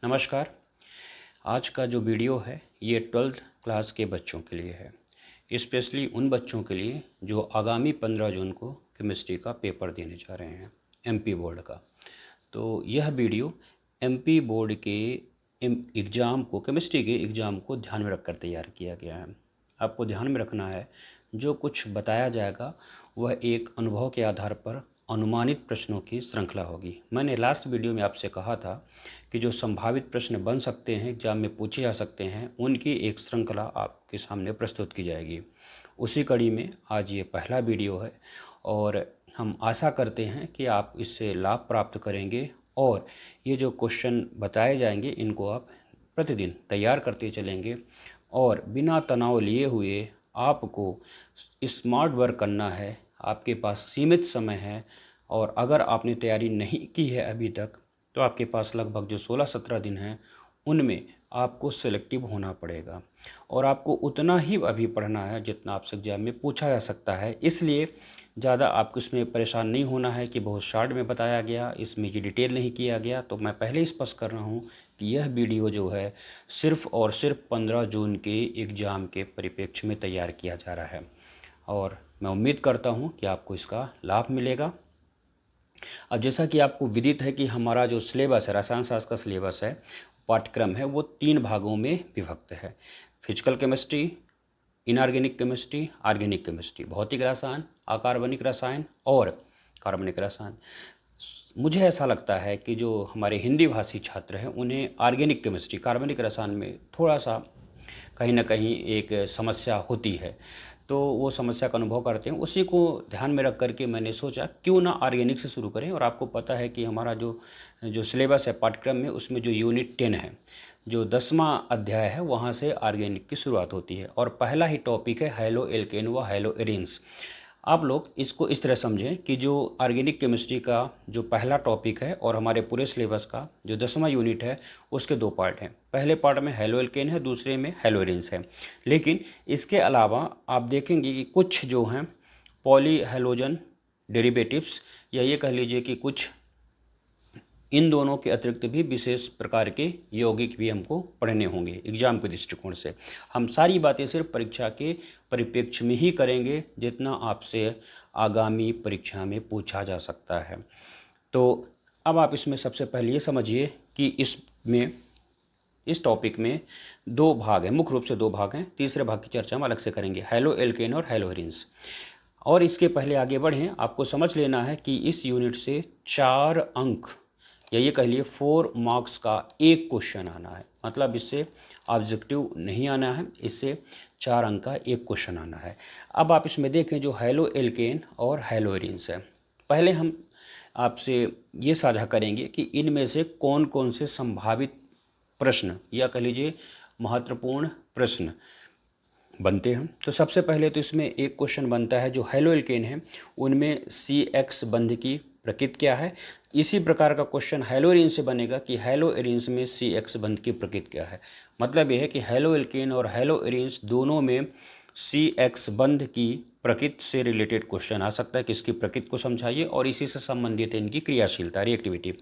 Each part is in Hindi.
नमस्कार। आज का जो वीडियो है ये 12th क्लास के बच्चों के लिए है, स्पेशली उन बच्चों के लिए जो आगामी 15 जून को केमिस्ट्री का पेपर देने जा रहे हैं, एमपी बोर्ड का। तो यह वीडियो एमपी बोर्ड के एग्ज़ाम को, केमिस्ट्री के एग्ज़ाम को ध्यान में रखकर तैयार किया गया है। आपको ध्यान में रखना है, जो कुछ बताया जाएगा वह एक अनुभव के आधार पर अनुमानित प्रश्नों की श्रृंखला होगी। मैंने लास्ट वीडियो में आपसे कहा था कि जो संभावित प्रश्न बन सकते हैं, एग्जाम में पूछे जा सकते हैं, उनकी एक श्रृंखला आपके सामने प्रस्तुत की जाएगी। उसी कड़ी में आज ये पहला वीडियो है और हम आशा करते हैं कि आप इससे लाभ प्राप्त करेंगे और ये जो क्वेश्चन बताए जाएंगे इनको आप प्रतिदिन तैयार करते चलेंगे और बिना तनाव लिए हुए आपको स्मार्ट वर्क करना है। आपके पास सीमित समय है और अगर आपने तैयारी नहीं की है अभी तक तो आपके पास लगभग जो 16-17 दिन हैं उनमें आपको सेलेक्टिव होना पड़ेगा और आपको उतना ही अभी पढ़ना है जितना आपसे एग्जाम में पूछा जा सकता है। इसलिए ज़्यादा आपको इसमें परेशान नहीं होना है कि बहुत शॉर्ट में बताया गया, इसमें ये डिटेल नहीं किया गया। तो मैं पहले ही स्पष्ट कर रहा हूँ कि यह वीडियो जो है सिर्फ़ और सिर्फ 15 जून के एग्ज़ाम के परिप्रेक्ष्य में तैयार किया जा रहा है और मैं उम्मीद करता हूँ कि आपको इसका लाभ मिलेगा। अब जैसा कि आपको विदित है कि हमारा जो सिलेबस है, रसायन शास्त्र का सिलेबस है, पाठ्यक्रम है, वो 3 भागों में विभक्त है। Physical chemistry, inorganic chemistry, organic chemistry, भौतिक रसायन, अकार्बनिक रसायन और कार्बनिक रसायन। मुझे ऐसा लगता है कि जो हमारे हिंदी भाषी छात्र हैं उन्हें ऑर्गेनिक केमिस्ट्री, कार्बनिक रसायन में थोड़ा सा कहीं ना कहीं एक समस्या होती है, तो वो समस्या का अनुभव करते हैं। उसी को ध्यान में रख करके मैंने सोचा क्यों ना ऑर्गेनिक से शुरू करें। और आपको पता है कि हमारा जो जो सिलेबस है पाठ्यक्रम में, उसमें जो यूनिट 10 है, जो 10वां अध्याय है, वहाँ से ऑर्गेनिक की शुरुआत होती है और पहला ही टॉपिक है हैलो एल्केन व हैलो एरिन्स। आप लोग इसको इस तरह समझें कि जो ऑर्गेनिक केमिस्ट्री का जो पहला टॉपिक है और हमारे पूरे सिलेबस का जो 10वां यूनिट है उसके 2 पार्ट हैं। पहले पार्ट में हैलो एल्केन है, दूसरे में हैलो एरिन्स है। लेकिन इसके अलावा आप देखेंगे कि कुछ जो हैं पॉली हैलोजन डेरिवेटिव्स, या ये कह लीजिए कि कुछ इन दोनों के अतिरिक्त भी विशेष प्रकार के यौगिक भी हमको पढ़ने होंगे एग्जाम के दृष्टिकोण से। हम सारी बातें सिर्फ परीक्षा के परिप्रेक्ष्य में ही करेंगे जितना आपसे आगामी परीक्षा में पूछा जा सकता है। तो अब आप इसमें सबसे पहले ये समझिए कि इस टॉपिक में 2 भाग हैं, मुख्य रूप से 2 भाग हैं। तीसरे भाग की चर्चा हम अलग से करेंगे, हैलो एल्केन और हैलो एरिन्स। और इसके पहले आगे बढ़ें, आपको समझ लेना है कि इस यूनिट से 4 अंक, या ये कह लिए 4 मार्क्स का एक क्वेश्चन आना है। मतलब इससे ऑब्जेक्टिव नहीं आना है, इससे 4 अंक का एक क्वेश्चन आना है। अब आप इसमें देखें जो हैलो एल्केन और हैलो एरिन्स है, पहले हम आपसे ये साझा करेंगे कि इनमें से कौन कौन से संभावित प्रश्न, या कह लीजिए महत्वपूर्ण प्रश्न बनते हैं। तो सबसे पहले तो इसमें एक क्वेश्चन बनता है जो हैलो एल्केन है उनमें CX बंध की प्रकृति क्या है। इसी प्रकार का क्वेश्चन हैलो एरिन से बनेगा कि हैलो एरिन्स में CX बंध की प्रकृति क्या है। मतलब यह है कि हैलो एल्केन और हैलो एरिन्स दोनों में CX बंध की प्रकृति से रिलेटेड क्वेश्चन आ सकता है कि इसकी प्रकृति को समझाइए और इसी से संबंधित है इनकी क्रियाशीलता, रिएक्टिविटी।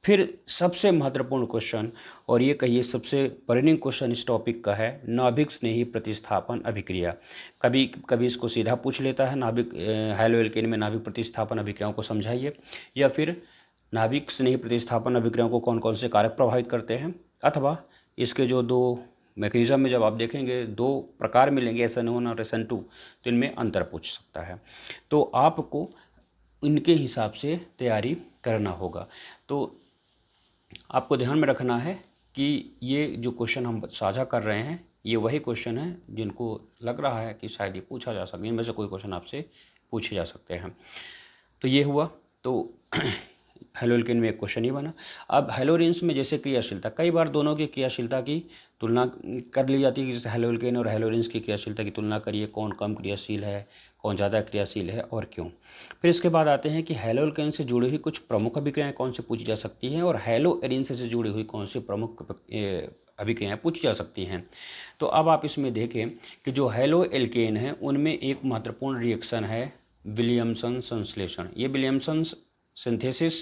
फिर सबसे महत्वपूर्ण क्वेश्चन, और ये कहिए सबसे बर्निंग क्वेश्चन इस टॉपिक का है, नाभिक स्नेही प्रतिस्थापन अभिक्रिया। कभी कभी इसको सीधा पूछ लेता है, नाभिक हैलो एल्केन में नाभिक प्रतिस्थापन अभिक्रियाओं को समझाइए, या फिर नाभिक स्नेही प्रतिस्थापन अभिक्रियाओं को कौन कौन से कारक प्रभावित करते हैं। अथवा इसके जो 2 मैकेनिज्म में जब आप देखेंगे 2 प्रकार मिलेंगे, SN1 और SN2, तो इनमें अंतर पूछ सकता है। तो आपको इनके हिसाब से तैयारी करना होगा। तो आपको ध्यान में रखना है कि ये जो क्वेश्चन हम साझा कर रहे हैं ये वही क्वेश्चन है जिनको लग रहा है कि शायद ये पूछा जा सकता है, इनमें से कोई क्वेश्चन आपसे पूछे जा सकते हैं। तो ये हुआ। तो हैलो एल्केन में एक क्वेश्चन ही बना। अब हैलो एरिन्स में जैसे क्रियाशीलता, कई बार दोनों की क्रियाशीलता की तुलना कर ली जाती है, जैसे हैलो एल्केन और हैलो एरिन्स की क्रियाशीलता की तुलना करिए, कौन कम क्रियाशील है, कौन ज़्यादा क्रियाशील है और क्यों। फिर इसके बाद आते हैं कि हैलो एल्केन से जुड़ी हुई कुछ प्रमुख अभिक्रियाएँ कौन से पूछी जा सकती हैं और हैलो एरिन्स से जुड़ी हुई कौन सी प्रमुख अभिक्रियाएँ पूछी जा सकती हैं। तो अब आप इसमें देखें कि जो हैलो एल्केन है उनमें एक महत्वपूर्ण रिएक्शन है विलियमसन संश्लेषण। ये विलियमसन सिंथेसिस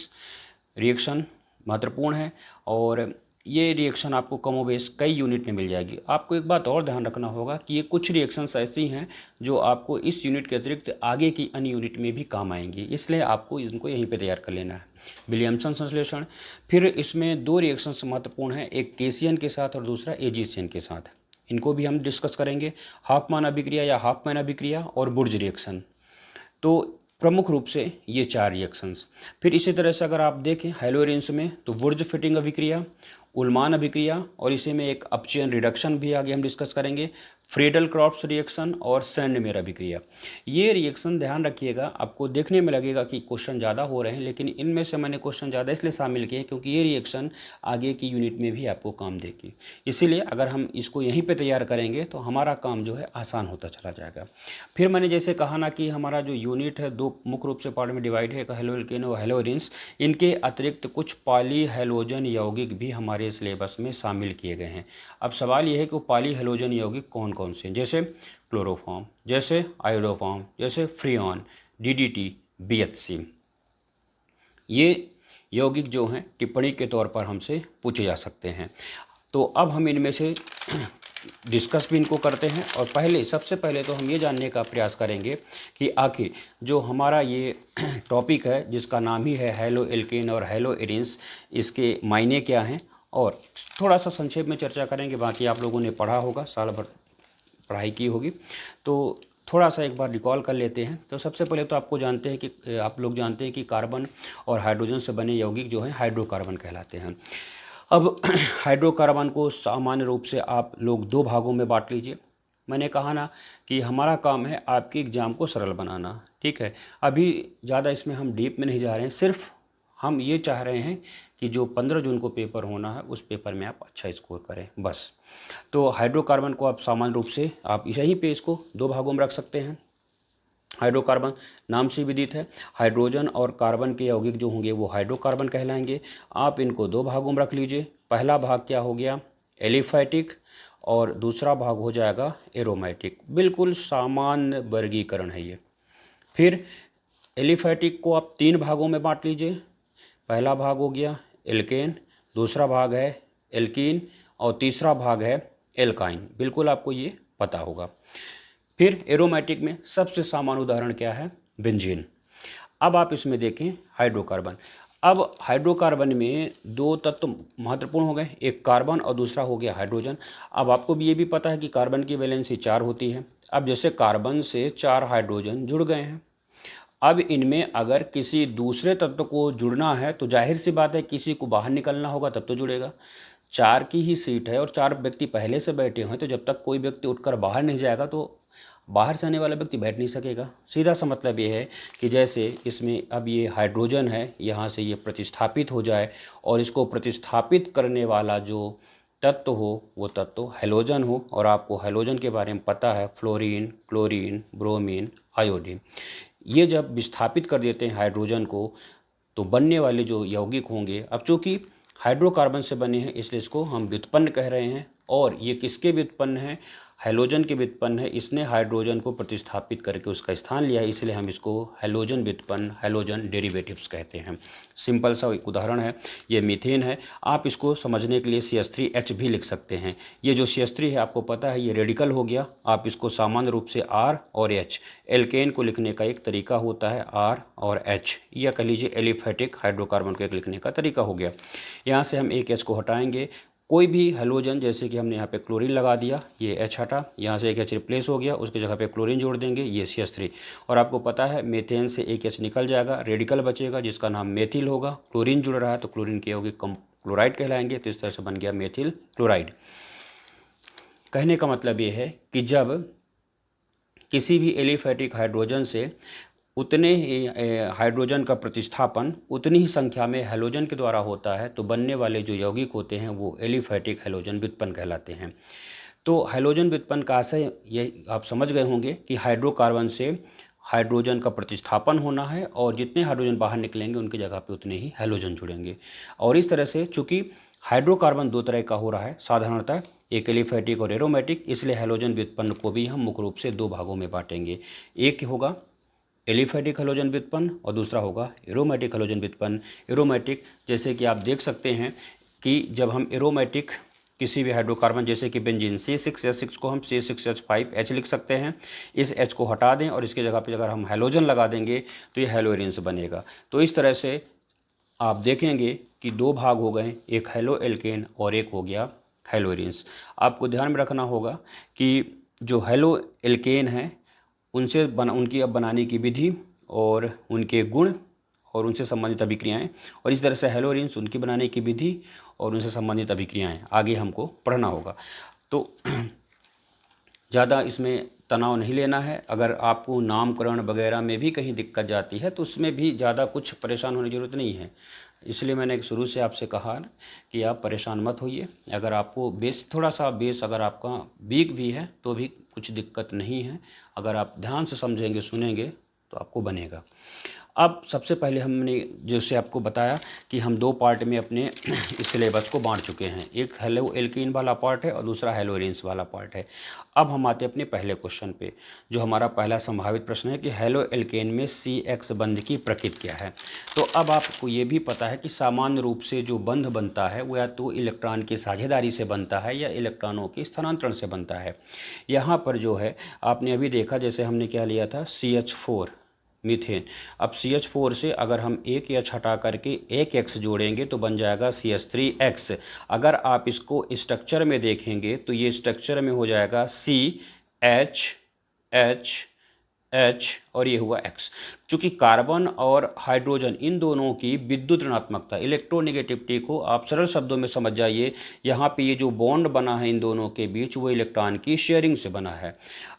रिएक्शन महत्वपूर्ण है और ये रिएक्शन आपको कमोबेश कई यूनिट में मिल जाएगी। आपको एक बात और ध्यान रखना होगा कि ये कुछ रिएक्शंस ऐसी हैं जो आपको इस यूनिट के अतिरिक्त आगे की अन्य यूनिट में भी काम आएंगी, इसलिए आपको इनको यहीं पे तैयार कर लेना है। विलियमसन संश्लेषण, फिर इसमें दो रिएक्शंस महत्वपूर्ण हैं, एक केसियन के साथ और दूसरा एजिशियन के साथ। इनको भी हम डिस्कस करेंगे। हाफमैन अभिक्रिया या हाफमैन अभिक्रिया और बुर्ज रिएक्शन, तो प्रमुख रूप से ये 4 रिएक्शंस। फिर इसी तरह से अगर आप देखें हैलोरेंस में तो वुर्ज फिटिंग अभिक्रिया, उल्मान अभिक्रिया और इसी में एक अपचयन रिडक्शन भी आगे हम डिस्कस करेंगे, फ्रीडल क्रॉप्स रिएक्शन और सैंडमेयर अभिक्रिया। ये रिएक्शन ध्यान रखिएगा, आपको देखने में लगेगा कि क्वेश्चन ज़्यादा हो रहे हैं, लेकिन इनमें से मैंने क्वेश्चन ज़्यादा इसलिए शामिल किए क्योंकि ये रिएक्शन आगे की यूनिट में भी आपको काम देगी। इसीलिए अगर हम इसको यहीं पे तैयार करेंगे तो हमारा काम जो है आसान होता चला जाएगा। फिर मैंने जैसे कहा ना कि हमारा जो यूनिट है दो मुख्य रूप से पार्ट में डिवाइड है, एक हेलोएल्केन और हेलोरिन्स। इनके अतिरिक्त कुछ पॉली हैलोजन यौगिक भी हमारे सिलेबस में शामिल किए गए हैं। अब सवाल यह है कि पॉली हैलोजन यौगिक कौन कौन से हैं, जैसे क्लोरोफॉर्म, जैसे आयोडोफॉर्म, जैसे फ्रीऑन, डीडीटी, बीएचसी। ये यौगिक जो हैं टिप्पणी के तौर पर हमसे पूछे जा सकते हैं। तो अब हम इनमें से डिस्कस भी इनको करते हैं और सबसे पहले तो हम ये जानने का प्रयास करेंगे कि आखिर जो हमारा ये टॉपिक है जिसका नाम ही है हैलोएल्केन और हैलोएरिन्स, इसके मायने क्या हैं और थोड़ा सा संक्षेप में चर्चा करेंगे। बाकी आप लोगों ने पढ़ा होगा, साल भर पढ़ाई की होगी, तो थोड़ा सा एक बार रिकॉल कर लेते हैं। तो सबसे पहले तो आप लोग जानते हैं कि कार्बन और हाइड्रोजन से बने यौगिक जो हैं हाइड्रोकार्बन कहलाते हैं। अब हाइड्रोकार्बन को सामान्य रूप से आप लोग 2 भागों में बांट लीजिए। मैंने कहा ना कि हमारा काम है आपके एग्ज़ाम को सरल बनाना, ठीक है। अभी ज़्यादा इसमें हम डीप में नहीं जा रहे हैं, सिर्फ हम ये चाह रहे हैं कि जो 15 जून को पेपर होना है उस पेपर में आप अच्छा स्कोर करें, बस। तो हाइड्रोकार्बन को आप सामान्य रूप से आप यहीं पे इसको 2 भागों में रख सकते हैं। हाइड्रोकार्बन नाम से विदित है, हाइड्रोजन और कार्बन के यौगिक जो होंगे वो हाइड्रोकार्बन कहलाएंगे। आप इनको 2 भागों में रख लीजिए। पहला भाग क्या हो गया, एलिफैटिक, और दूसरा भाग हो जाएगा एरोमेटिक। बिल्कुल सामान्य वर्गीकरण है ये। फिर एलिफैटिक को आप 3 भागों में बांट लीजिए। पहला भाग हो गया एल्केन, दूसरा भाग है एल्कीन और तीसरा भाग है एल्काइन। बिल्कुल आपको ये पता होगा। फिर एरोमेटिक में सबसे सामान्य उदाहरण क्या है, बेंजीन। अब आप इसमें देखें हाइड्रोकार्बन। अब हाइड्रोकार्बन में 2 तत्व महत्वपूर्ण हो गए, एक कार्बन और दूसरा हो गया हाइड्रोजन। अब आपको भी ये भी पता है कि कार्बन की वैलेंसी 4 होती है। अब जैसे कार्बन से 4 हाइड्रोजन जुड़ गए हैं, अब इनमें अगर किसी दूसरे तत्व को जुड़ना है तो जाहिर सी बात है किसी को बाहर निकलना होगा तब तो जुड़ेगा। 4 की ही सीट है और 4 व्यक्ति पहले से बैठे हुए हैं, तो जब तक कोई व्यक्ति उठकर बाहर नहीं जाएगा तो बाहर से आने वाला व्यक्ति बैठ नहीं सकेगा। सीधा सा मतलब ये है कि जैसे इसमें अब ये हाइड्रोजन है, यहाँ से ये प्रतिस्थापित हो जाए और इसको प्रतिस्थापित करने वाला जो तत्व हो वो तत्व हैलोजन हो। और आपको हैलोजन के बारे में पता है, फ्लोरीन, क्लोरीन, ब्रोमीन, आयोडीन। ये जब विस्थापित कर देते हैं हाइड्रोजन को तो बनने वाले जो यौगिक होंगे, अब चूँकि हाइड्रोकार्बन से बने हैं इसलिए इसको हम व्युत्पन्न कह रहे हैं। और ये किसके व्युत्पन्न है, हैलोजन के व्युत्पन्न है। इसने हाइड्रोजन को प्रतिस्थापित करके उसका स्थान लिया है, इसलिए हम इसको हैलोजन व्युत्पन्न, हैलोजन डेरिवेटिव्स कहते हैं। सिंपल सा एक उदाहरण है, ये मीथेन है। आप इसको समझने के लिए CH3H भी लिख सकते हैं। ये जो CH3 है आपको पता है ये रेडिकल हो गया। आप इसको सामान्य रूप से R और H, एल्केन को लिखने का एक तरीका होता है R और H, या कह लीजिए एलिफैटिक हाइड्रोकार्बन को एक लिखने का तरीका हो गया। यहाँ से हम एक H को हटाएंगे, कोई भी हैलोजन जैसे कि हमने यहाँ पे क्लोरीन लगा दिया, ये H हटा, यहाँ से एक H रिप्लेस हो गया, उसकी जगह पे क्लोरीन जोड़ देंगे, ये CH3। और आपको पता है मेथेन से एक H निकल जाएगा, रेडिकल बचेगा जिसका नाम मेथिल होगा। क्लोरीन जुड़ रहा है तो क्लोरीन के यौगिक क्लोराइड कहलाएंगे, तो इस तरह से बन गया मेथिल क्लोराइड। कहने का मतलब ये है कि जब किसी भी एलिफैटिक हाइड्रोजन से उतने ही हाइड्रोजन का प्रतिस्थापन उतनी ही संख्या में हैलोजन के द्वारा होता है तो बनने वाले जो यौगिक होते हैं वो एलिफैटिक हैलोजन व्युत्पन्न कहलाते हैं। तो हैलोजन व्युत्पन्न का आशय ये आप समझ गए होंगे कि हाइड्रोकार्बन से हाइड्रोजन का प्रतिस्थापन होना है और जितने हाइड्रोजन बाहर निकलेंगे उनकी जगह पे उतने ही हैलोजन जुड़ेंगे। और इस तरह से चूँकि हाइड्रोकार्बन 2 तरह का हो रहा है साधारणतः, एक एलिफैटिक और एरोमेटिक, इसलिए हैलोजन व्युत्पन्न को भी हम मुख्य रूप से 2 भागों में बांटेंगे। एक होगा एलिफैटिक हैलोजन व्युत्पन्न और दूसरा होगा एरोमेटिक हैलोजन व्युत्पन्न। एरोमेटिक जैसे कि आप देख सकते हैं कि जब हम एरोमेटिक किसी भी हाइड्रोकार्बन जैसे कि बेंजीन C6H6 को हम C6H5H लिख सकते हैं। इस H को हटा दें और इसकी जगह पे अगर हम हैलोजन लगा देंगे तो ये हैलोरिन्स बनेगा। तो इस तरह से आप देखेंगे कि दो भाग हो गए, एक हेलो एल्केन और एक हो गया हैलोरिन्स। आपको ध्यान में रखना होगा कि जो हेलो एल्केन हैं उनकी अब बनाने की विधि और उनके गुण और उनसे संबंधित अभिक्रियाएं, और इस तरह से हैलोरिन्स उनकी बनाने की विधि और उनसे संबंधित अभिक्रियाएं आगे हमको पढ़ना होगा। तो ज़्यादा इसमें तनाव नहीं लेना है। अगर आपको नामकरण वगैरह में भी कहीं दिक्कत जाती है तो उसमें भी ज़्यादा कुछ परेशान होने की ज़रूरत नहीं है। इसलिए मैंने शुरू से आपसे कहा कि आप परेशान मत होइए। अगर आपको थोड़ा सा बेस अगर आपका वीक भी है तो भी कुछ दिक्कत नहीं है। अगर आप ध्यान से समझेंगे, सुनेंगे तो आपको बनेगा। अब सबसे पहले हमने जैसे आपको बताया कि हम दो पार्ट में अपने इस सिलेबस को बांट चुके हैं, एक हेलो एल्कीन वाला पार्ट है और दूसरा हैलोरिन्स वाला पार्ट है। अब हम आते हैं अपने पहले क्वेश्चन पे, जो हमारा पहला संभावित प्रश्न है कि हेलो एल्केन में CX बंध की प्रकृति क्या है। तो अब आपको ये भी पता है कि सामान्य रूप से जो बंध बनता है वो या तो इलेक्ट्रॉन की साझेदारी से बनता है या इलेक्ट्रॉनों के स्थानांतरण से बनता है। यहाँ पर जो है आपने अभी देखा, जैसे हमने क्या लिया था CH4 मीथेन। अब CH4 से अगर हम एक H हटा करके एक X जोड़ेंगे तो बन जाएगा CH3X। अगर आप इसको स्ट्रक्चर में देखेंगे तो ये स्ट्रक्चर में हो जाएगा CH और ये हुआ X। चूँकि कार्बन और हाइड्रोजन इन दोनों की विद्युत ऋणात्मकता, इलेक्ट्रोनेगेटिविटी को आप सरल शब्दों में समझ जाइए। यहाँ पे ये जो बॉन्ड बना है इन दोनों के बीच वो इलेक्ट्रॉन की शेयरिंग से बना है।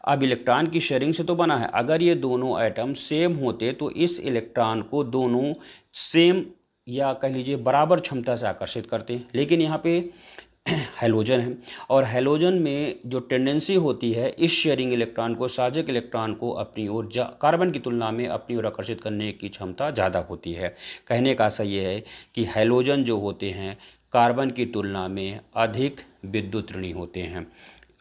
अब इलेक्ट्रॉन की शेयरिंग से तो बना है, अगर ये दोनों एटम सेम होते तो इस इलेक्ट्रॉन को दोनों सेम या कह लीजिए बराबर क्षमता से आकर्षित करते हैं। लेकिन यहाँ पे हैलोजन है और हैलोजन में जो टेंडेंसी होती है इस शेयरिंग इलेक्ट्रॉन को, साझक इलेक्ट्रॉन को अपनी ओर कार्बन की तुलना में अपनी ओर आकर्षित करने की क्षमता ज़्यादा होती है। कहने का आशय ये है कि हैलोजन जो होते हैं कार्बन की तुलना में अधिक विद्युत ऋणी होते हैं।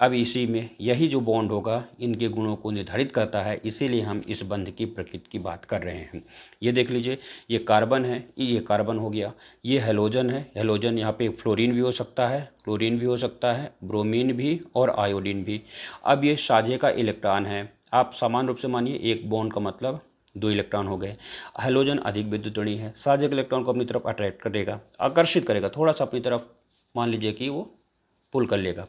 अब इसी में यही जो बॉन्ड होगा इनके गुणों को निर्धारित करता है, इसीलिए हम इस बंध की प्रकृति की बात कर रहे हैं। ये देख लीजिए, ये कार्बन है, ये कार्बन हो गया, ये हैलोजन है। हैलोजन यहाँ पे फ्लोरीन भी हो सकता है, क्लोरीन भी हो सकता है, ब्रोमीन भी और आयोडीन भी। अब ये साझे का इलेक्ट्रॉन है। आप सामान्य रूप से मानिए एक बॉन्ड का मतलब 2 इलेक्ट्रॉन हो गए। हैलोजन अधिक विद्युत ऋणी है, साझे के इलेक्ट्रॉन को अपनी तरफ अट्रैक्ट करेगा, आकर्षित करेगा, थोड़ा सा अपनी तरफ मान लीजिए कि वो पुल कर लेगा।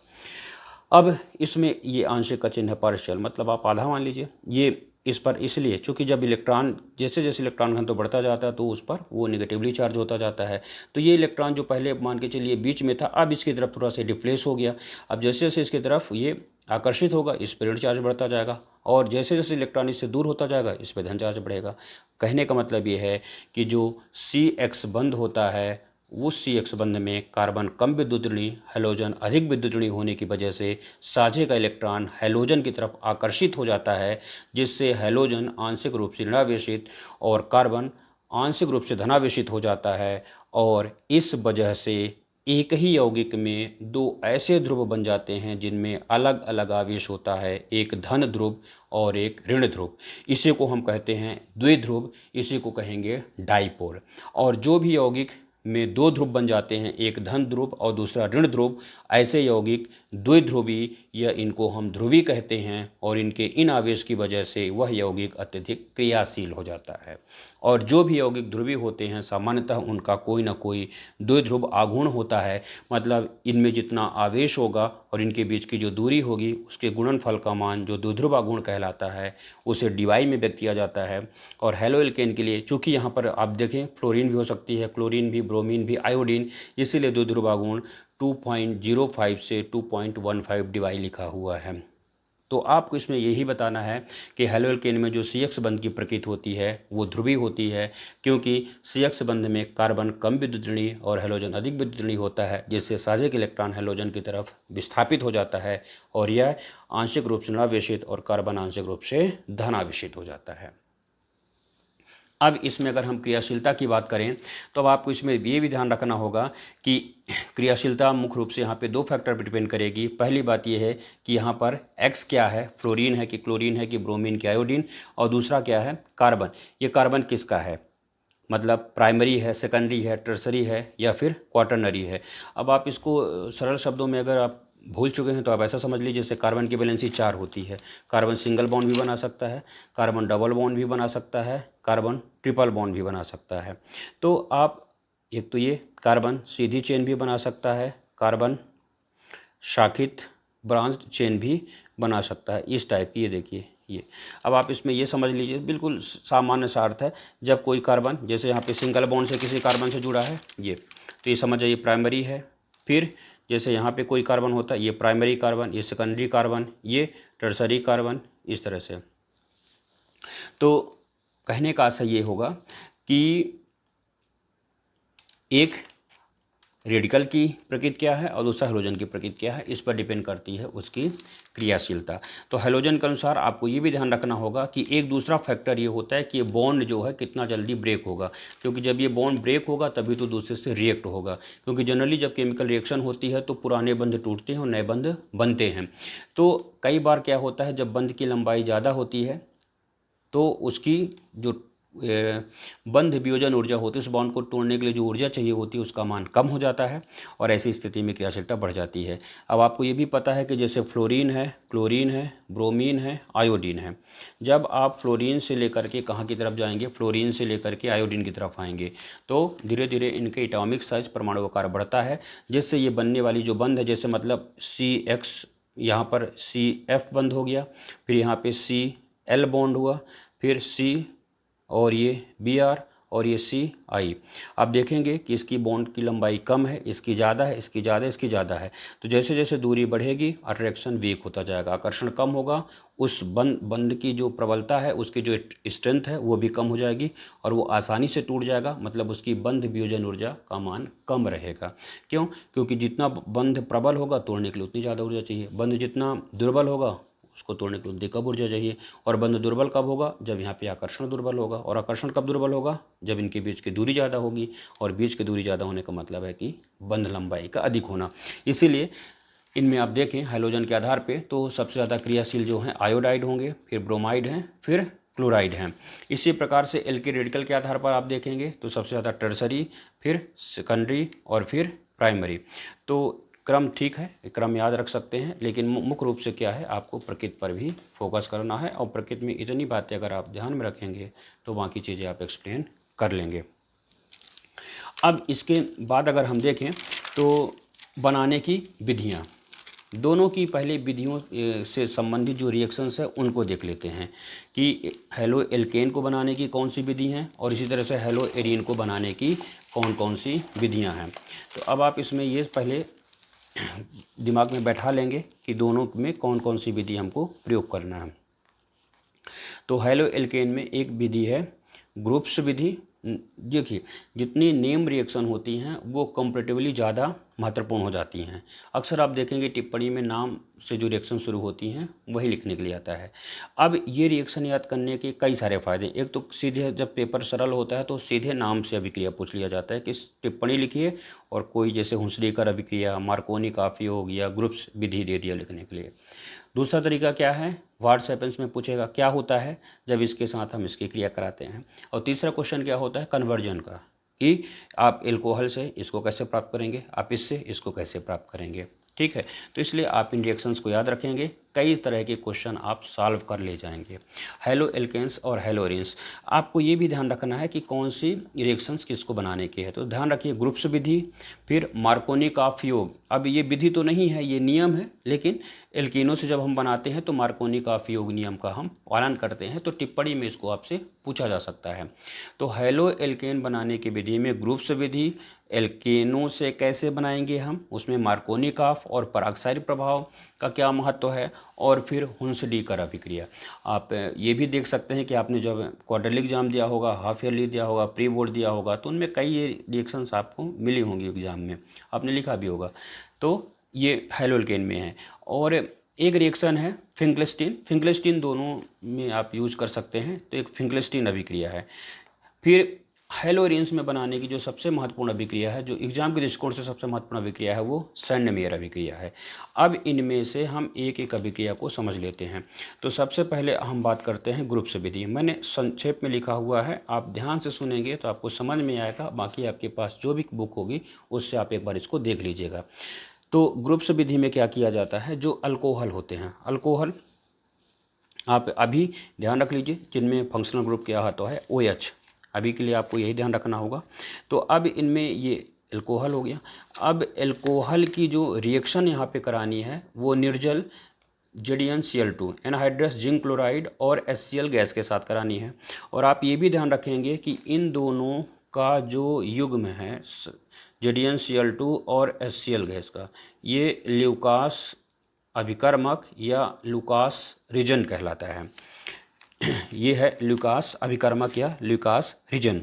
अब इसमें ये आंशिक का चिन्ह है पार्शियल, मतलब आप आधा मान लीजिए। ये इस पर इसलिए चूँकि जब इलेक्ट्रॉन जैसे जैसे इलेक्ट्रॉन घनत्व बढ़ता जाता है तो उस पर वो नेगेटिवली चार्ज होता जाता है। तो ये इलेक्ट्रॉन जो पहले मान के चलिए बीच में था, अब इसकी तरफ थोड़ा सा डिफ्लेस हो गया। अब जैसे जैसे इसकी तरफ ये आकर्षित होगा इस पर ऋण चार्ज बढ़ता जाएगा, और जैसे जैसे इलेक्ट्रॉन इससे दूर होता जाएगा इस पर धन चार्ज बढ़ेगा। कहने का मतलब ये है कि जो CX बंध होता है उस CX बंध में कार्बन कम विद्युत ऋणी, हैलोजन अधिक विद्युत ऋणी होने की वजह से साझे का इलेक्ट्रॉन हैलोजन की तरफ आकर्षित हो जाता है, जिससे हैलोजन आंशिक रूप से ऋणावेशित और कार्बन आंशिक रूप से धनावेशित हो जाता है। और इस वजह से एक ही यौगिक में 2 ऐसे ध्रुव बन जाते हैं जिनमें अलग अलग आवेश होता है, एक धन ध्रुव और एक ऋण ध्रुव। इसी को हम कहते हैं द्विध्रुव, इसी को कहेंगे डाइपोल। और जो भी यौगिक में 2 ध्रुव बन जाते हैं, एक धन ध्रुव और दूसरा ऋण ध्रुव, ऐसे यौगिक द्विध्रुवी या इनको हम ध्रुवी कहते हैं। और इनके इन आवेश की वजह से वह यौगिक अत्यधिक क्रियाशील हो जाता है। और जो भी यौगिक ध्रुवी होते हैं सामान्यतः उनका कोई ना कोई द्विध्रुव आघूर्ण होता है, मतलब इनमें जितना आवेश होगा और इनके बीच की जो दूरी होगी उसके गुणनफल का मान जो द्विध्रुव आघूर्ण कहलाता है उसे DY में व्यक्त किया जाता है। और हेलो एल्केन के लिए चूँकि यहाँ पर आप देखें फ्लोरीन भी हो सकती है, क्लोरीन भी, ब्रोमीन भी, आयोडीन, इसीलिए द्विध्रुव आघूर्ण 2.05 से 2.15 DY लिखा हुआ है। तो आपको इसमें यही बताना है कि हेलो एल्केन में जो CX बंध की प्रकृति होती है वो ध्रुवी होती है, क्योंकि CX बंध में कार्बन कम विद्युत ऋणी और हैलोजन अधिक विद्युत ऋणी होता है, जिससे साझक इलेक्ट्रॉन हैलोजन की तरफ विस्थापित हो जाता है और यह आंशिक रूप से ऋणावेशित और कार्बन आंशिक रूप से धनावेशित हो जाता है। अब इसमें अगर हम क्रियाशीलता की बात करें तो अब आपको इसमें ये भी ध्यान रखना होगा कि क्रियाशीलता मुख्य रूप से यहाँ पे 2 फैक्टर पर डिपेंड करेगी। पहली बात ये है कि यहाँ पर X क्या है, फ्लोरीन है कि क्लोरीन है कि ब्रोमीन की आयोडीन, और दूसरा क्या है कार्बन, ये कार्बन किसका है, मतलब प्राइमरी है, सेकेंडरी है, टर्सरी है या फिर क्वाटरनरी है। अब आप इसको सरल शब्दों में अगर आप भूल चुके हैं तो आप ऐसा समझ लीजिए, जैसे कार्बन की वैलेंसी 4 होती है। कार्बन सिंगल बॉन्ड भी बना सकता है, कार्बन डबल बॉन्ड भी बना सकता है, कार्बन ट्रिपल बॉन्ड भी बना सकता है। तो आप एक तो ये कार्बन सीधी चेन भी बना सकता है, कार्बन शाखित ब्रांच्ड चेन भी बना सकता है, इस टाइप की। ये देखिए ये। अब आप इसमें ये समझ लीजिए, बिल्कुल सामान्य सा अर्थ है, जब कोई कार्बन जैसे यहाँ पे सिंगल बॉन्ड से किसी कार्बन से जुड़ा है ये, तो ये समझ जाइए प्राइमरी है। फिर जैसे यहाँ पे कोई कार्बन होता है, ये प्राइमरी कार्बन, ये सेकेंडरी कार्बन, ये टर्सरी कार्बन, इस तरह से। तो कहने का आशय ये होगा कि एक रेडिकल की प्रकृति क्या है और दूसरा हेलोजन की प्रकृति क्या है, इस पर डिपेंड करती है उसकी क्रियाशीलता। तो हेलोजन के अनुसार आपको ये भी ध्यान रखना होगा कि एक दूसरा फैक्टर ये होता है कि ये बॉन्ड जो है कितना जल्दी ब्रेक होगा, क्योंकि जब ये बॉन्ड ब्रेक होगा तभी तो दूसरे से रिएक्ट होगा। क्योंकि जनरली जब केमिकल रिएक्शन होती है तो पुराने बंध टूटते हैं और नए बंध बनते हैं। तो कई बार क्या होता है, जब बंध की लंबाई ज़्यादा होती है तो उसकी जो बंध वियोजन ऊर्जा होती है, उस बॉन्ड को तोड़ने के लिए जो ऊर्जा चाहिए होती है उसका मान कम हो जाता है और ऐसी स्थिति में क्रियाशीलता बढ़ जाती है। अब आपको ये भी पता है कि जैसे फ्लोरीन है, क्लोरीन है, ब्रोमीन है, आयोडीन है। जब आप फ्लोरीन से लेकर के कहाँ की तरफ जाएंगे, फ्लोरीन से लेकर के आयोडीन की तरफ आएंगे, तो धीरे धीरे इनके एटॉमिक साइज परमाणु आकार बढ़ता है, जिससे ये बनने वाली जो बंध है, जैसे मतलब CX, यहाँ पर CF बंध हो गया, फिर यहाँ पे CL बॉन्ड हुआ, फिर C और ये Br और ये CI। आप देखेंगे कि इसकी बॉन्ड की लंबाई कम है, इसकी ज़्यादा है, इसकी ज़्यादा, इसकी ज़्यादा है। तो जैसे जैसे दूरी बढ़ेगी अट्रैक्शन वीक होता जाएगा, आकर्षण कम होगा, उस बंध की जो प्रबलता है, उसकी जो स्ट्रेंथ है वो भी कम हो जाएगी और वो आसानी से टूट जाएगा, मतलब उसकी बंध वियोजन ऊर्जा का मान कम रहेगा। क्यों? क्योंकि जितना बंध प्रबल होगा तोड़ने के लिए उतनी ज़्यादा ऊर्जा चाहिए, बंध जितना दुर्बल होगा उसको तोड़ने के लिए कम ऊर्जा चाहिए। और बंध दुर्बल कब होगा? जब यहाँ पे आकर्षण दुर्बल होगा। और आकर्षण कब दुर्बल होगा? जब इनके बीच की दूरी ज़्यादा होगी, और बीच की दूरी ज़्यादा होने का मतलब है कि बंध लंबाई का अधिक होना। इसीलिए इनमें आप देखें हैलोजन के आधार पे तो सबसे ज़्यादा क्रियाशील जो हैं आयोडाइड होंगे, फिर ब्रोमाइड हैं, फिर क्लोराइड हैं। इसी प्रकार से एल्की रेडिकल के आधार पर आप देखेंगे तो सबसे ज़्यादा टर्सरी, फिर सेकेंडरी और फिर प्राइमरी। तो क्रम ठीक है, क्रम याद रख सकते हैं, लेकिन मुख्य रूप से क्या है, आपको प्रकृति पर भी फोकस करना है। और प्रकृति में इतनी बातें अगर आप ध्यान में रखेंगे तो बाकी चीज़ें आप एक्सप्लेन कर लेंगे। अब इसके बाद अगर हम देखें तो बनाने की विधियाँ, दोनों की पहले विधियों से संबंधित जो रिएक्शंस है उनको देख लेते हैं कि हेलो एल्केन को बनाने की कौन सी विधि हैं और इसी तरह से हेलो एरीन को बनाने की कौन कौन सी विधियां हैं। तो अब आप इसमें ये पहले दिमाग में बैठा लेंगे कि दोनों में कौन कौन सी विधि हमको प्रयोग करना है। तो हेलो एल्केन में एक विधि है ग्रुप्स विधि। देखिए, जितनी नेम रिएक्शन होती हैं वो कंपैरेटिवली ज़्यादा महत्वपूर्ण हो जाती हैं। अक्सर आप देखेंगे टिप्पणी में नाम से जो रिएक्शन शुरू होती हैं वही लिखने के लिए आता है। अब ये रिएक्शन याद करने के कई सारे फ़ायदे। एक तो सीधे जब पेपर सरल होता है तो सीधे नाम से अभिक्रिया पूछ लिया जाता है कि टिप्पणी लिखिए, और कोई जैसे हुंसडीकर अभिक्रिया, मार्कोनी का अभियोग या ग्रुप्स विधि दे दिया लिखने के लिए। दूसरा तरीका क्या है, व्हाट्स हैपेंस में पूछेगा क्या होता है जब इसके साथ हम इसकी क्रिया कराते हैं। और तीसरा क्वेश्चन क्या होता है, कन्वर्जन का, कि आप एल्कोहल से इसको कैसे प्राप्त करेंगे, आप इससे इसको कैसे प्राप्त करेंगे। ठीक है, तो इसलिए आप इन रिएक्शंस को याद रखेंगे, कई तरह के क्वेश्चन आप सॉल्व कर ले जाएंगे। हेलो एल्केन्स और हेलोरिन्स, आपको ये भी ध्यान रखना है कि कौन सी रिएक्शंस किसको बनाने की है। तो ध्यान रखिए ग्रुप्स विधि, फिर मार्कोनी का अभियोग। अब ये विधि तो नहीं है, ये नियम है, लेकिन एल्कीनों से जब हम बनाते हैं तो मार्कोनी का अभियोग नियम का हम पालन करते हैं, तो टिप्पणी में इसको आपसे पूछा जा सकता है। तो हेलो एल्केन बनाने की विधि में ग्रुप्स विधि, एल्केनों से कैसे बनाएंगे हम, उसमें मार्कोनी का और पराक्साइड प्रभाव का क्या महत्व है, और फिर हुंसडीकर अभिक्रिया। आप ये भी देख सकते हैं कि आपने जब क्वार्टरली एग्जाम दिया होगा, हाफ ईयरली दिया होगा, प्री बोर्ड दिया होगा, तो उनमें कई ये रिएक्शंस आपको मिली होंगी एग्जाम में, आपने लिखा भी होगा। तो ये हेलो एल्केन में है। और एक रिएक्शन है फिंक्लेस्टीन, फिंक्लेस्टीन दोनों में आप यूज कर सकते हैं, तो एक फिंक्लेस्टीन अभिक्रिया है। फिर हेलोरिन्स में बनाने की जो सबसे महत्वपूर्ण अभिक्रिया है, जो एग्जाम के दृष्टिकोण से सबसे महत्वपूर्ण अभिक्रिया है, वो सैंडमेयर अभिक्रिया है। अब इनमें से हम एक एक अभिक्रिया को समझ लेते हैं। तो सबसे पहले हम बात करते हैं ग्रुप्स विधि। मैंने संक्षेप में लिखा हुआ है, आप ध्यान से सुनेंगे तो आपको समझ में आएगा। बाकी आपके पास जो भी बुक होगी उससे आप एक बार इसको देख लीजिएगा। तो ग्रुप्स विधि में क्या किया जाता है, जो अल्कोहल होते हैं, अल्कोहल आप अभी ध्यान रख लीजिए, जिनमें फंक्शनल ग्रुप क्या होता है, OH। अभी के लिए आपको यही ध्यान रखना होगा। तो अब इनमें ये अल्कोहल हो गया। अब अल्कोहल की जो रिएक्शन यहाँ पे करानी है वो निर्जल ZnCl2 एनहाइड्रस जिंक क्लोराइड और HCl गैस के साथ करानी है। और आप ये भी ध्यान रखेंगे कि इन दोनों का जो युग्म है ZnCl2 और HCl गैस का, ये ल्यूकास अभिकर्मक या लुकास रीजन कहलाता है। ये है ल्यूकास अभिकर्मक या ल्यूकास रीजन।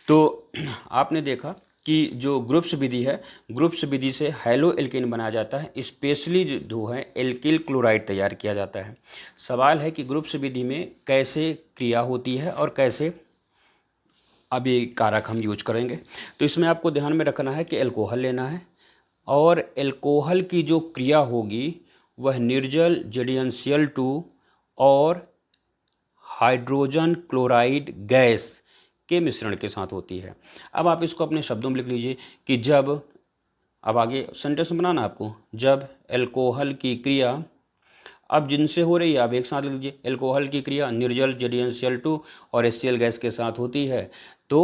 तो आपने देखा कि जो ग्रुप्स विधि है, ग्रुप्स विधि से हैलो एल्केन बनाया जाता है, स्पेशली जो है एल्किल क्लोराइड तैयार किया जाता है। सवाल है कि ग्रुप्स विधि में कैसे क्रिया होती है और कैसे अब ये कारक हम यूज करेंगे। तो इसमें आपको ध्यान में रखना है कि अल्कोहल लेना है और अल्कोहल की जो क्रिया होगी वह निर्जल ZnCl2 और हाइड्रोजन क्लोराइड गैस के मिश्रण के साथ होती है। अब आप इसको अपने शब्दों में लिख लीजिए कि जब, अब आगे सेंटेंस बनाना आपको, जब अल्कोहल की क्रिया, अब जिनसे हो रही है आप एक साथ लिख लीजिए, अल्कोहल की क्रिया निर्जल ZnCl2 और HCl गैस के साथ होती है तो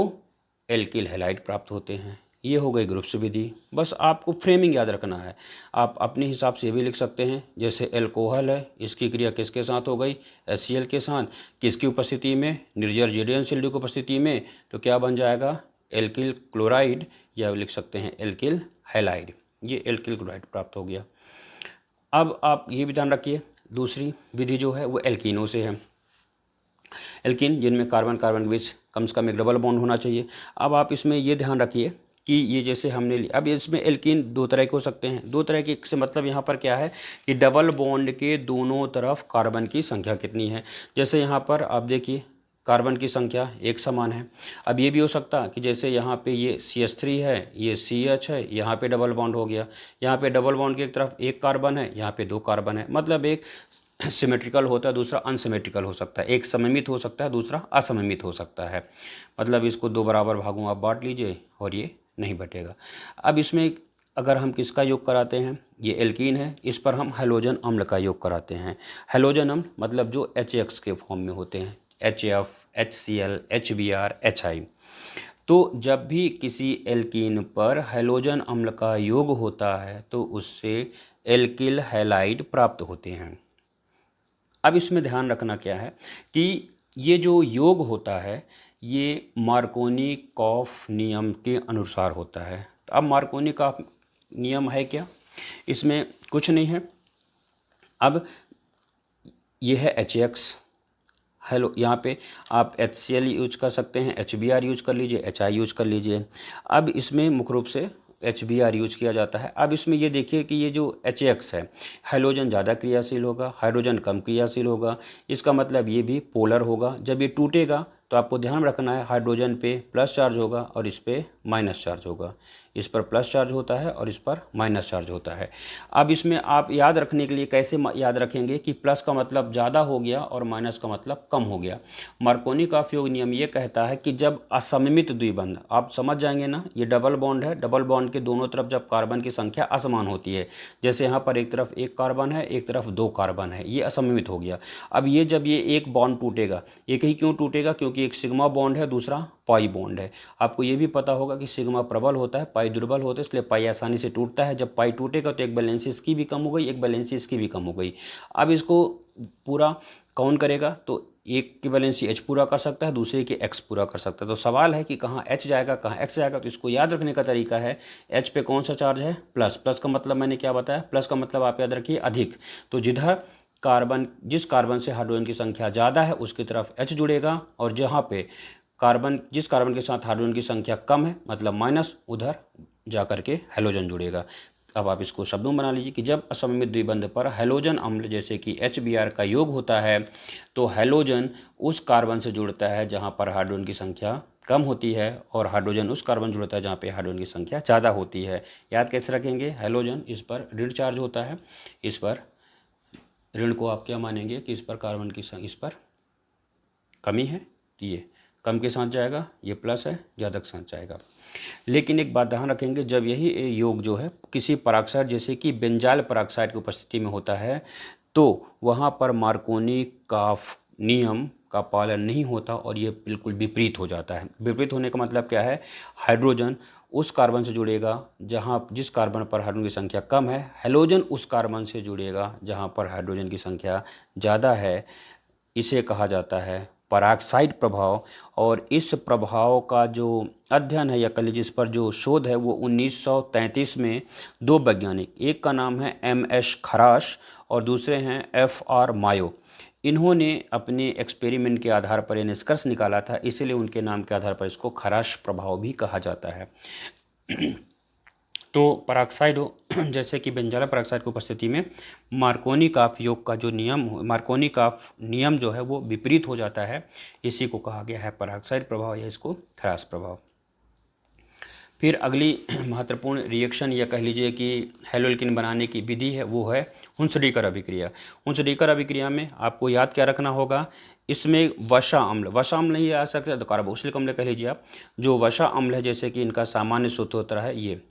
एल्किल हैलाइड प्राप्त होते हैं। ये हो गई ग्रुप्स विधि। बस आपको फ्रेमिंग याद रखना है। आप अपने हिसाब से भी लिख सकते हैं, जैसे अल्कोहल है, इसकी क्रिया किसके साथ हो गई, HCl के साथ, किसकी उपस्थिति में, निर्जल ZnCl2 की उपस्थिति में, तो क्या बन जाएगा, एल्किल क्लोराइड, या लिख सकते हैं एल्किल हैलाइड। ये एल्किल क्लोराइड प्राप्त हो गया। अब आप ये भी ध्यान रखिए, दूसरी विधि जो है वो एल्कीनों से है। एल्कीन जिनमें कार्बन कार्बन के बीच कम से कम एक डबल बॉन्ड होना चाहिए। अब आप इसमें ये ध्यान रखिए कि ये जैसे हमने लिया, अब इसमें एल्कीन दो तरह के हो सकते हैं। दो तरह के से मतलब यहाँ पर क्या है कि डबल बॉन्ड के दोनों तरफ कार्बन की संख्या कितनी है। जैसे यहाँ पर आप देखिए कार्बन की संख्या एक समान है। अब ये भी हो सकता कि जैसे यहाँ पे ये CH3 है, ये CH है, यहाँ पे डबल बॉन्ड हो गया, यहाँ पे डबल बॉन्ड की एक तरफ एक कार्बन है, यहाँ पे दो कार्बन है। मतलब एक सिमेट्रिकल होता है, दूसरा अनसिमेट्रिकल हो सकता है, एक सममित हो सकता है, दूसरा असममित हो सकता है। मतलब इसको दो बराबर भागों आप बांट लीजिए और ये नहीं बटेगा। अब इसमें अगर हम किसका योग कराते हैं, ये एल्कीन है, इस पर हम हैलोजन अम्ल का योग कराते हैं। हैलोजन अम्ल मतलब जो HX के फॉर्म में होते हैं, HF, HCl, HBr, HI। तो जब भी किसी एल्कीन पर हैलोजन अम्ल का योग होता है तो उससे एल्किल हैलाइड प्राप्त होते हैं। अब इसमें ध्यान रखना क्या है कि ये जो योग होता है ये मार्कोनी-कॉफ नियम के अनुसार होता है। तो अब मार्कोनी-कॉफ नियम है क्या, इसमें कुछ नहीं है। अब ये है HX, हेलो, यहाँ पे आप HCl यूज कर सकते हैं, HBr यूज कर लीजिए, HI यूज कर लीजिए। अब इसमें मुख्य रूप से HBr यूज किया जाता है। अब इसमें ये देखिए कि ये जो HX है, हाइड्रोजन ज़्यादा क्रियाशील होगा, हाइड्रोजन कम क्रियाशील होगा। इसका मतलब ये भी पोलर होगा। जब ये टूटेगा तो आपको ध्यान रखना है हाइड्रोजन पे प्लस चार्ज होगा और इस पे माइनस चार्ज होगा। इस पर प्लस चार्ज होता है और इस पर माइनस चार्ज होता है। अब इसमें आप याद रखने के लिए कैसे याद रखेंगे कि प्लस का मतलब ज़्यादा हो गया और माइनस का मतलब कम हो गया। मार्कोनी-कॉफ योग नियम ये कहता है कि जब असममित द्विबंध, आप समझ जाएंगे ना, ये डबल बॉन्ड है, डबल बॉन्ड के दोनों तरफ जब कार्बन की संख्या असमान होती है, जैसे यहाँ पर एक तरफ एक कार्बन है, एक तरफ दो कार्बन है, ये असममित हो गया। अब ये जब ये एक बॉन्ड टूटेगा, एक ही क्यों टूटेगा, क्योंकि एक सिग्मा बॉन्ड है, दूसरा पाई बॉन्ड है। आपको ये भी पता होगा कि सिग्मा प्रबल होता है, पाई दुर्बल होता है, इसलिए पाई आसानी से टूटता है। जब पाई टूटेगा तो एक वैलेंसी इसकी भी कम हो गई, एक वैलेंसी इसकी भी कम हो गई। अब इसको पूरा कौन करेगा, तो एक की वैलेंसी H पूरा कर सकता है, दूसरे की X पूरा कर सकता है। तो सवाल है कि कहाँ H जाएगा, कहाँ X जाएगा। तो इसको याद रखने का तरीका है, H पे कौन सा चार्ज है, प्लस। प्लस का मतलब मैंने क्या बताया, प्लस का मतलब आप याद रखिए अधिक। तो जिधर कार्बन, जिस कार्बन से हाइड्रोजन की संख्या ज़्यादा है उसकी तरफ H जुड़ेगा, और जहाँ पे कार्बन, जिस कार्बन के साथ हाइड्रोजन की संख्या कम है मतलब माइनस, उधर जा कर के हैलोजन जुड़ेगा। अब आप इसको शब्दों में बना लीजिए कि जब असममित द्विबंध पर हैलोजन अम्ल जैसे कि HBr का योग होता है तो हैलोजन उस कार्बन से जुड़ता है जहाँ पर हाइड्रोजन की संख्या कम होती है और हाइड्रोजन उस कार्बन जुड़ता है जहाँ पे हाइड्रोजन की संख्या ज़्यादा होती है। याद कैसे रखेंगे? हैलोजन इस पर ऋण चार्ज होता है, इस पर ऋण को आप क्या मानेंगे कि इस पर कार्बन की इस पर कमी है तो ये कम के साथ जाएगा, ये प्लस है ज़्यादा के साथ जाएगा। लेकिन एक बात ध्यान रखेंगे, जब यही योग जो है किसी पराक्साइड जैसे कि बेंजाइल पराक्साइड की उपस्थिति में होता है तो वहाँ पर मार्कोनी काफ नियम का पालन नहीं होता और ये बिल्कुल विपरीत हो जाता है। विपरीत होने का मतलब क्या है? हाइड्रोजन उस कार्बन से जुड़ेगा जहाँ जिस कार्बन पर हाइड्रोजन की संख्या कम है, हैलोजन उस कार्बन से जुड़ेगा जहाँ पर हाइड्रोजन की संख्या ज़्यादा है। इसे कहा जाता है पराक्साइड प्रभाव। और इस प्रभाव का जो अध्ययन है या कह लीजिए इस पर जो शोध है वो 1933 में दो वैज्ञानिक, एक का नाम है MS खराश और दूसरे हैं FR मायो, इन्होंने अपने एक्सपेरिमेंट के आधार पर यह निष्कर्ष निकाला था, इसीलिए उनके नाम के आधार पर इसको खराश प्रभाव भी कहा जाता है। तो पराक्साइड जैसे कि बेंजाइल पराक्साइड की उपस्थिति में मार्कोनी काफ योग का जो नियम, मार्कोनी काफ नियम जो है वो विपरीत हो जाता है। इसी को कहा गया है पराक्साइड प्रभाव या इसको खराश प्रभाव। फिर अगली महत्वपूर्ण रिएक्शन या कह लीजिए कि हैलोल्किन बनाने की विधि है वो है हुंसडीकर अभिक्रिया। हुंसडीकर अभिक्रिया में आपको याद क्या रखना होगा, इसमें वसा अम्ल नहीं आ सकता तो कार्बोक्सिलिक अम्ल कह लीजिए आप। जो वसा अम्ल है जैसे कि इनका सामान्य सूत्र है ये,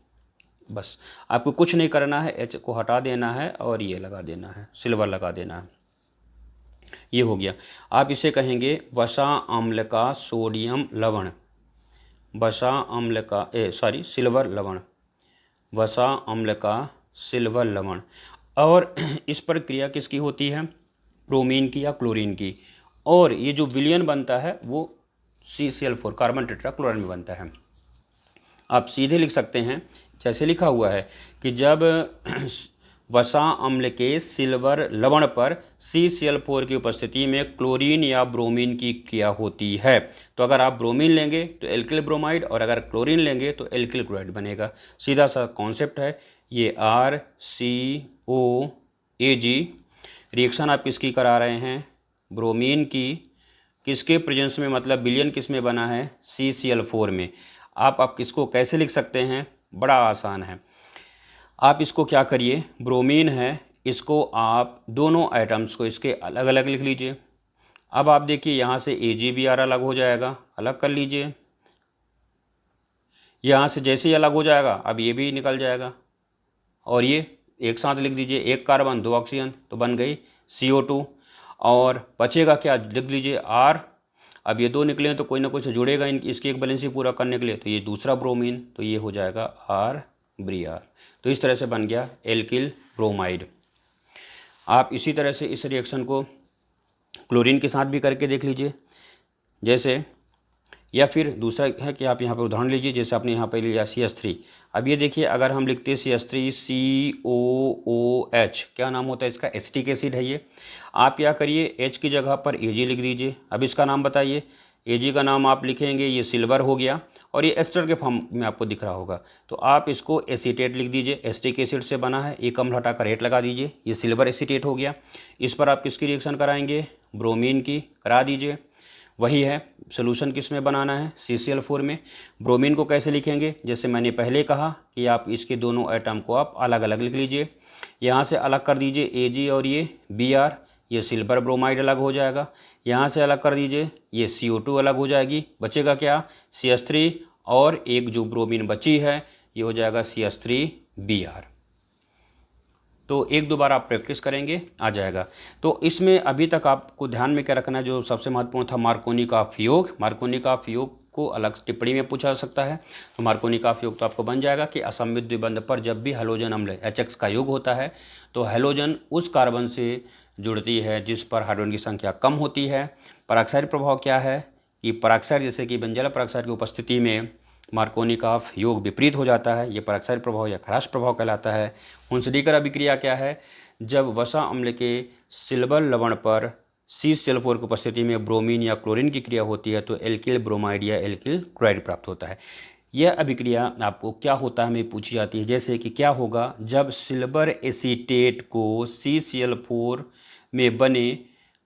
बस आपको कुछ नहीं करना है, H को हटा देना है और ये लगा देना है, सिल्वर लगा देना है, ये हो गया। आप इसे कहेंगे वसा अम्ल का सोडियम लवण, वसा अम्ल का सिल्वर लवण, वसा अम्ल का सिल्वर लवण। और इस पर क्रिया किसकी होती है? ब्रोमीन की या क्लोरीन की। और ये जो विलयन बनता है वो CCl4 कार्बन टेट्राक्लोराइड में बनता है। आप सीधे लिख सकते हैं जैसे लिखा हुआ है कि जब वसा अम्ल के सिल्वर लवण पर CCl4 की उपस्थिति में क्लोरीन या ब्रोमीन की क्रिया होती है, तो अगर आप ब्रोमीन लेंगे तो एल्किल ब्रोमाइड और अगर क्लोरीन लेंगे तो एल्किल क्लोराइड बनेगा। सीधा सा कॉन्सेप्ट है ये। RCOAG रिएक्शन आप किसकी करा रहे हैं? ब्रोमीन की। किसके प्रेजेंस में, मतलब विलयन किस में बना है? CCl4 में। आप किसको कैसे लिख सकते हैं? बड़ा आसान है। आप इसको क्या करिए, ब्रोमीन है, इसको आप दोनों आइटम्स को इसके अलग अलग लिख लीजिए। अब आप देखिए यहाँ से AgBr अलग हो जाएगा, अलग कर लीजिए। यहाँ से जैसे ही अलग हो जाएगा अब ये भी निकल जाएगा और ये एक साथ लिख दीजिए, एक कार्बन दो ऑक्सीजन तो बन गई CO2। और बचेगा क्या? लिख लीजिए R। अब ये दो निकले तो कोई ना कोई से जुड़ेगा इसकी एक बैलेंसी पूरा करने के लिए, तो ये दूसरा ब्रोमीन, तो ये हो जाएगा RBr। तो इस तरह से बन गया एल्किल ब्रोमाइड। आप इसी तरह से इस रिएक्शन को क्लोरीन के साथ भी करके देख लीजिए जैसे, या फिर दूसरा है कि आप यहाँ पर उदाहरण लीजिए जैसे आपने यहाँ पर लिया CH3। अब ये देखिए अगर हम लिखते हैं CH3 COOH, क्या नाम होता है इसका? एसिटिक एसिड है ये। आप क्या करिए H की जगह पर Ag लिख दीजिए। अब इसका नाम बताइए। Ag का नाम आप लिखेंगे, ये सिल्वर हो गया और ये एस्टर के फॉर्म में आपको दिख रहा होगा, तो आप इसको एसीटेट लिख दीजिए। एसिटिक एसिड से बना है, एक अम्ल हटाकर एट लगा दीजिए, ये सिल्वर एसीटेट हो गया। इस पर आप किसकी रिएक्शन कराएंगे? ब्रोमीन की करा दीजिए। वही है, सोल्यूशन किस में बनाना है? CCl4 में। ब्रोमीन को कैसे लिखेंगे? जैसे मैंने पहले कहा कि आप इसके दोनों आइटम को आप अलग अलग लिख लीजिए। यहाँ से अलग कर दीजिए Ag और ये Br, ये सिल्वर ब्रोमाइड अलग हो जाएगा। यहाँ से अलग कर दीजिए, ये CO2 अलग हो जाएगी। बचेगा क्या? CH3 और एक जो ब्रोमीन बची है ये हो जाएगा CH3Br। तो एक दो बार आप प्रैक्टिस करेंगे आ जाएगा। तो इसमें अभी तक आपको ध्यान में क्या रखना है, जो सबसे महत्वपूर्ण था मार्कोनी काफ योग। मार्कोनी काफ योग को अलग टिप्पणी में पूछा जा सकता है। तो मार्कोनी काफ योग तो आपको बन जाएगा कि असममित द्विबंध पर जब भी हैलोजन अम्ल HX का योग होता है तो हैलोजन उस कार्बन से जुड़ती है जिस पर हाइड्रोजन की संख्या कम होती है। पराक्साइड प्रभाव क्या है कि पराक्साइड जैसे कि बेंजाइल पराक्साइड की उपस्थिति में मार्कोनी काफ योग विपरीत हो जाता है, ये पराक्साइड प्रभाव या खराश प्रभाव कहलाता है। हुंसडीकर अभिक्रिया क्या है? जब वसा अम्ल के सिल्वर लवण पर CCl4 की उपस्थिति में ब्रोमीन या क्लोरीन की क्रिया होती है तो एल्किल ब्रोमाइड या एल्किल क्लोराइड प्राप्त होता है। यह अभिक्रिया आपको क्या होता है हमें पूछी जाती है, जैसे कि क्या होगा जब सिल्वर एसीटेट को CCl4 में बने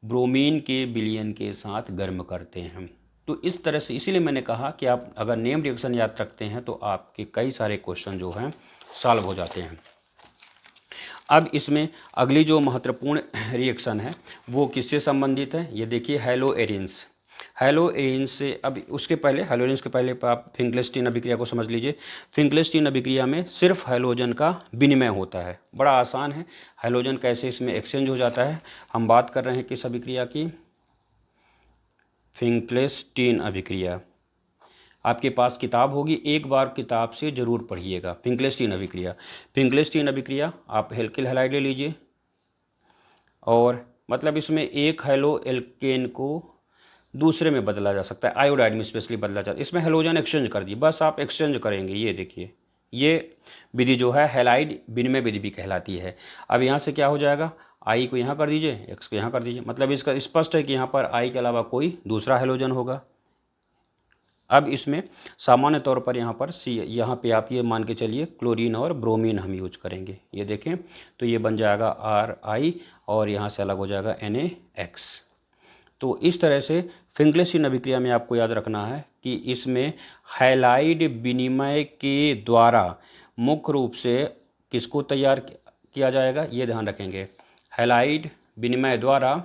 ब्रोमीन के विलयन के साथ गर्म करते हैं। तो इस तरह से, इसीलिए मैंने कहा कि आप अगर नेम रिएक्शन याद रखते हैं तो आपके कई सारे क्वेश्चन जो हैं सॉल्व हो जाते हैं। अब इसमें अगली जो महत्वपूर्ण रिएक्शन है वो किससे संबंधित है, ये देखिए हैलोएरिन्स। हैलोएरिन्स से, अब उसके पहले, हैलोएरिन्स के पहले आप फिंकलेस्टीन अभिक्रिया को समझ लीजिए। फिंकलेस्टीन अभिक्रिया में सिर्फ हैलोजन का विनिमय होता है, बड़ा आसान है। हैलोजन कैसे इसमें एक्सचेंज हो जाता है, हम बात कर रहे हैं किस अभिक्रिया की, फिंकलेस्टीन अभिक्रिया। आपके पास किताब होगी, एक बार किताब से ज़रूर पढ़िएगा। फिंकलेस्टीन अभिक्रिया, फिंकलेस्टीन अभिक्रिया आप एल्किल हैलाइड ले लीजिए, और मतलब इसमें एक हैलो एल्केन को दूसरे में बदला जा सकता है, आयोडाइड में स्पेशली बदला जाता है। इसमें हैलोजन एक्सचेंज कर दिए, बस आप एक्सचेंज करेंगे। ये देखिए, ये विधि जो है हैलाइड विनिमय विधि भी कहलाती है। अब यहाँ से क्या हो जाएगा, आई को यहाँ कर दीजिए, एक्स को यहाँ कर दीजिए, मतलब इसका स्पष्ट है कि यहाँ पर आई के अलावा कोई दूसरा हैलोजन होगा। अब इसमें सामान्य तौर पर यहाँ पर यहाँ पे आप ये मान के चलिए क्लोरीन और ब्रोमीन हम यूज करेंगे। ये देखें तो ये बन जाएगा RI और यहाँ से अलग हो जाएगा NaX। तो इस तरह से फिंकलेस्टीन अभिक्रिया में आपको याद रखना है कि इसमें हैलाइड विनिमय के द्वारा मुख्य रूप से किसको तैयार किया जाएगा, ये ध्यान रखेंगे। हैलाइड विनिमय द्वारा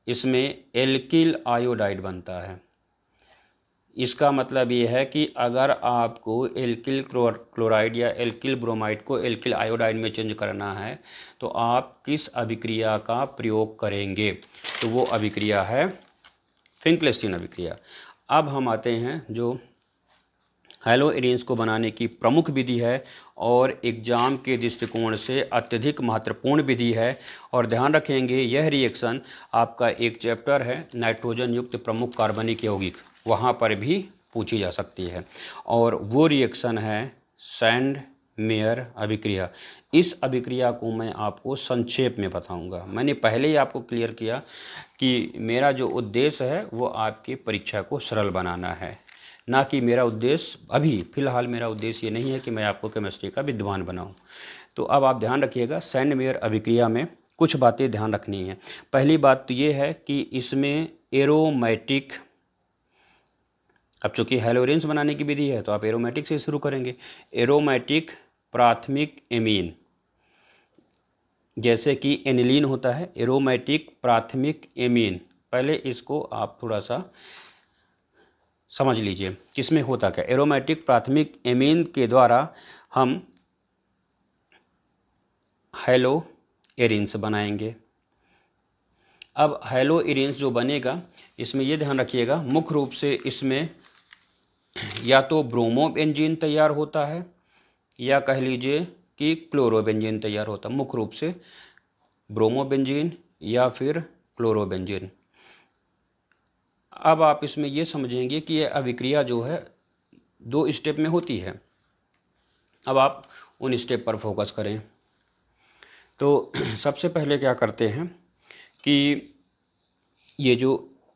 इसमें एल्किल आयोडाइड बनता है। इसका मतलब ये है कि अगर आपको एल्किल क्लोराइड या एल्किल ब्रोमाइड को एल्किल आयोडाइड में चेंज करना है तो आप किस अभिक्रिया का प्रयोग करेंगे, तो वो अभिक्रिया है फिंकलेस्टीन अभिक्रिया। अब हम आते हैं जो हैलोएरिन्स को बनाने की प्रमुख विधि है और एग्जाम के दृष्टिकोण से अत्यधिक महत्वपूर्ण विधि है। और ध्यान रखेंगे यह रिएक्शन आपका एक चैप्टर है नाइट्रोजन युक्त प्रमुख कार्बनिक यौगिक, वहाँ पर भी पूछी जा सकती है, और वो रिएक्शन है सैंड मेयर अभिक्रिया। इस अभिक्रिया को मैं आपको संक्षेप में बताऊंगा। मैंने पहले ही आपको क्लियर किया कि मेरा जो उद्देश्य है वो आपकी परीक्षा को सरल बनाना है, ना कि मेरा उद्देश्य, अभी फ़िलहाल मेरा उद्देश्य ये नहीं है कि मैं आपको केमिस्ट्री का विद्वान बनाऊं। तो अब आप ध्यान रखिएगा, सैंड मेयर अभिक्रिया में कुछ बातें ध्यान रखनी है। पहली बात तो ये है कि इसमें एरोमेटिक, अब चूँकि हैलोएरिन्स बनाने की विधि है तो आप एरोमेटिक से शुरू करेंगे। एरोमेटिक प्राथमिक एमीन, जैसे कि एनिलीन होता है, एरोमेटिक प्राथमिक एमीन, पहले इसको आप थोड़ा सा समझ लीजिए किसमें होता क्या। एरोमेटिक प्राथमिक एमीन के द्वारा हम हैलोएरिन्स बनाएंगे। अब हैलोएरिन्स जो बनेगा इसमें ये ध्यान रखिएगा, मुख्य रूप से इसमें या तो ब्रोमोबेंजीन तैयार होता है या कह लीजिए कि क्लोरोबेंजीन तैयार होता है। मुख्य रूप से ब्रोमोबेंजीन या फिर क्लोरोबेंजीन। अब आप इसमें ये समझेंगे कि यह अभिक्रिया जो है 2 स्टेप में होती है। अब आप उन स्टेप पर फोकस करें। तो सबसे पहले क्या करते हैं कि ये जो